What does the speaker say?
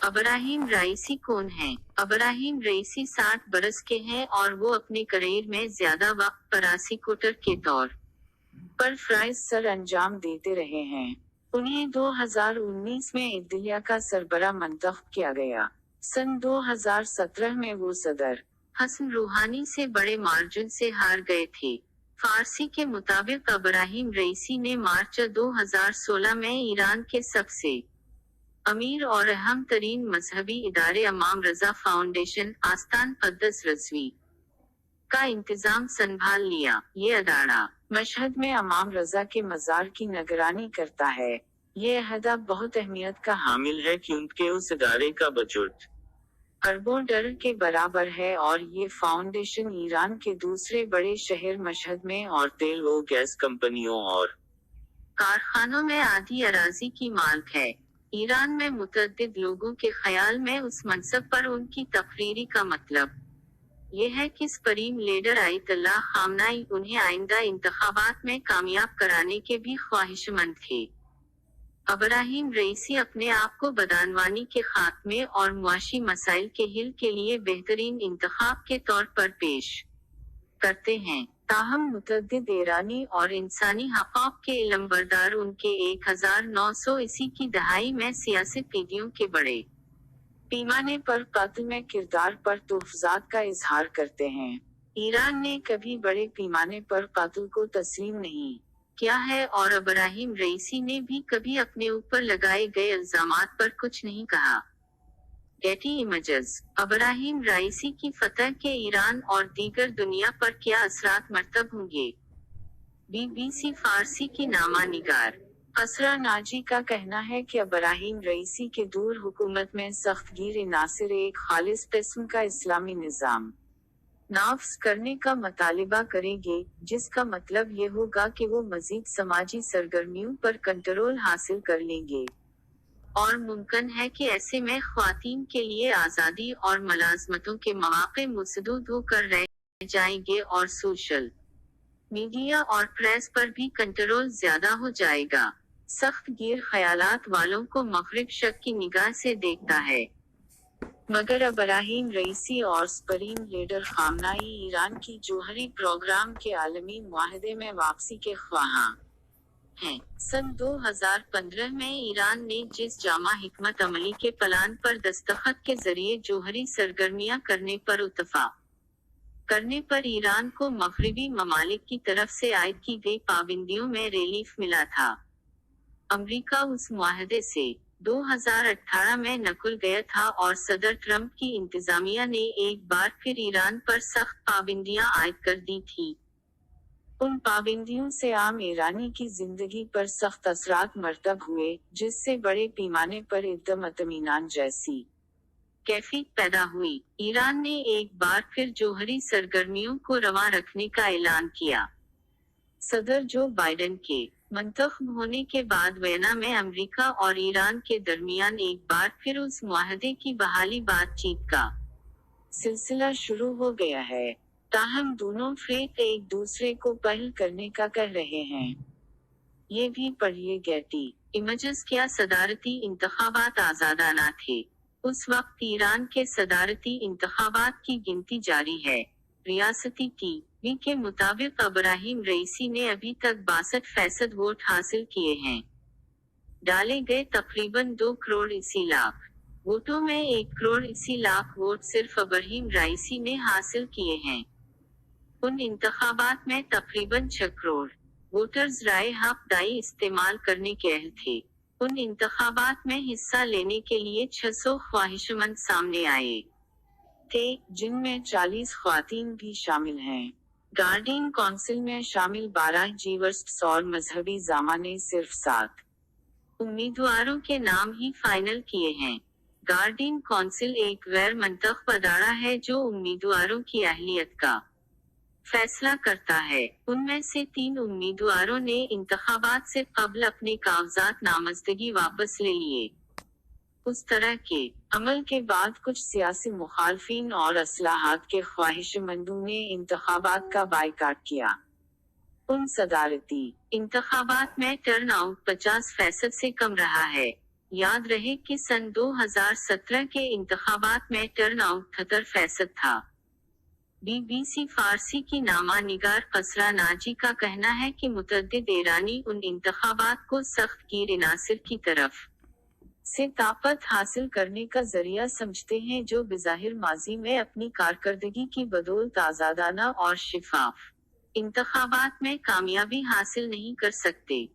Ebrahim Raisi کون ہیں؟ Ebrahim Raisi 60 برس کے ہیں اور وہ اپنے کریئر میں زیادہ وقت پراسیکیوٹر کے طور پر فرائض سر انجام دیتے رہے ہیں۔ انہیں 2019 میں عدلیہ کا سربراہ منتخب کیا گیا۔ سن 2017 میں وہ صدر حسن روحانی سے بڑے مارجن سے ہار گئے تھے۔ فارسی کے مطابق ابراہیم رئیسی نے مارچ 2016 میں ایران کے سب سے امیر اور اہم ترین مذہبی ادارے امام رضا فاؤنڈیشن آستان قدس رضوی کا انتظام سنبھال لیا۔ یہ ادارہ مشہد میں امام رضا کے مزار کی نگرانی کرتا ہے۔ یہ عہدہ بہت اہمیت کا حامل ہے کیونکہ اس ادارے کا بجٹ اربوں ڈالر کے برابر ہے اور یہ فاؤنڈیشن ایران کے دوسرے بڑے شہر مشہد میں اور تیل و گیس کمپنیوں اور کارخانوں میں آدھی اراضی کی مالک ہے۔ ایران میں متعدد لوگوں کے خیال میں اس منصب پر ان کی تقرری کا مطلب یہ ہے کہ سپریم لیڈر آیت اللہ خامنائی انہیں آئندہ انتخابات میں کامیاب کرانے کے بھی خواہشمند تھے۔ ابراہیم رئیسی اپنے آپ کو بدعنوانی کے خاتمے اور معاشی مسائل کے حل کے لیے بہترین انتخاب کے طور پر پیش کرتے ہیں۔ تاہم متعدد ایرانی اور انسانی حقوق کے علمبردار ان کے 1980 کی دہائی میں سیاسی قیدیوں کے بڑے پیمانے پر قتل میں کردار پر تحفظات کا اظہار کرتے ہیں۔ ایران نے کبھی بڑے پیمانے پر قتل کو تسلیم نہیں کیا ہے اور ابراہیم رئیسی نے بھی کبھی اپنے اوپر لگائے گئے الزامات پر کچھ نہیں کہا۔ Getty images. ابراہیم رئیسی کی فتح کے ایران اور دیگر دنیا پر کیا اثرات مرتب ہوں گے؟ BBC فارسی کی نامہ نگار اسرا ناجی کا کہنا ہے کہ ابراہیم رئیسی کے دور حکومت میں سخت گیر عناصر ایک خالص قسم کا اسلامی نظام نافذ کرنے کا مطالبہ کریں گے، جس کا مطلب یہ ہوگا کہ وہ مزید سماجی سرگرمیوں پر کنٹرول حاصل کر لیں گے، اور ممکن ہے کہ ایسے میں خواتین کے لیے آزادی اور ملازمتوں کے مواقع مسدود ہو کر رہ جائیں گے اور سوشل میڈیا اور پریس پر بھی کنٹرول زیادہ ہو جائے گا۔ سخت گیر خیالات والوں کو مغرب شک کی نگاہ سے دیکھتا ہے، مگر ابراہیم رئیسی اور سپریم لیڈر خامنائی ایران کی جوہری پروگرام کے عالمی معاہدے میں واپسی کے خواہاں ہیں۔ سن 2015 میں ایران نے جس جامع حکمت عملی کے پلان پر دستخط کے ذریعے جوہری سرگرمیاں کرنے پر اتفاق کرنے پر ایران کو مغربی ممالک کی طرف سے عائد کی گئی پابندیوں میں ریلیف ملا تھا، امریکہ اس معاہدے سے 2018 میں نکل گیا تھا اور صدر ٹرمپ کی انتظامیہ نے ایک بار پھر ایران پر سخت پابندیاں عائد کر دی تھی۔ ان پابندیوں سے عام ایرانی کی زندگی پر سخت اثرات مرتب ہوئے، جس سے بڑے پیمانے پر عدم اطمینان جیسی کیفیت پیدا ہوئی۔ ایران نے ایک بار پھر جوہری سرگرمیوں کو رواں رکھنے کا اعلان کیا۔ صدر جو بائیڈن کے منتخب ہونے کے بعد وینا میں امریکہ اور ایران کے درمیان ایک بار پھر اس معاہدے کی بحالی بات چیت کا سلسلہ شروع ہو گیا ہے، تاہم دونوں فریق ایک دوسرے کو پہل کرنے کا کہہ رہے ہیں۔ یہ بھی پڑھیے گیٹی امیجز۔ کیا صدارتی انتخابات آزادانہ تھے؟ اس وقت ایران کے صدارتی انتخابات کی گنتی جاری ہے۔ ریاستی ٹی وی کے مطابق ابراہیم رئیسی نے ابھی تک 62% ووٹ حاصل کیے ہیں۔ ڈالے گئے تقریباً 2,80,00,000 ووٹوں میں 1,80,00,000 ووٹ صرف ابراہیم رئیسی نے حاصل کیے ہیں۔ ان انتخابات میں تقریباً 6 کروڑ ووٹرز رائے حق دہی استعمال کرنے کے اہل تھے۔ ان انتخابات میں حصہ لینے کے لیے 600 خواہشمند سامنے آئے تھے، جن میں 40 خواتین بھی شامل ہیں۔ گارڈین کونسل میں شامل 12 جیورسٹس اور مذہبی زعما نے صرف 7 امیدواروں کے نام ہی فائنل کیے ہیں۔ گارڈین کونسل ایک غیر منتخب ادارہ ہے جو امیدواروں کی اہلیت کا فیصلہ کرتا ہے۔ ان میں سے 3 امیدواروں نے انتخابات سے قبل اپنے کاغذات نامزدگی واپس لے لیے۔ اس طرح کے عمل کے بعد کچھ سیاسی مخالفین اور اصلاحات کے خواہشمندوں نے انتخابات کا بائیکاٹ کیا۔ ان صدارتی انتخابات میں ٹرن آؤٹ 50% سے کم رہا ہے، یاد رہے کہ سن 2017 کے انتخابات میں ٹرن آؤٹ 78% تھا۔ بی بی سی فارسی کی نامہ نگار قصرہ ناجی کا کہنا ہے کہ متعدد ایرانی ان انتخابات کو سخت گیر عناصر کی طرف سے طاقت حاصل کرنے کا ذریعہ سمجھتے ہیں جو بظاہر ماضی میں اپنی کارکردگی کی بدولت آزادانہ اور شفاف انتخابات میں کامیابی حاصل نہیں کر سکتے۔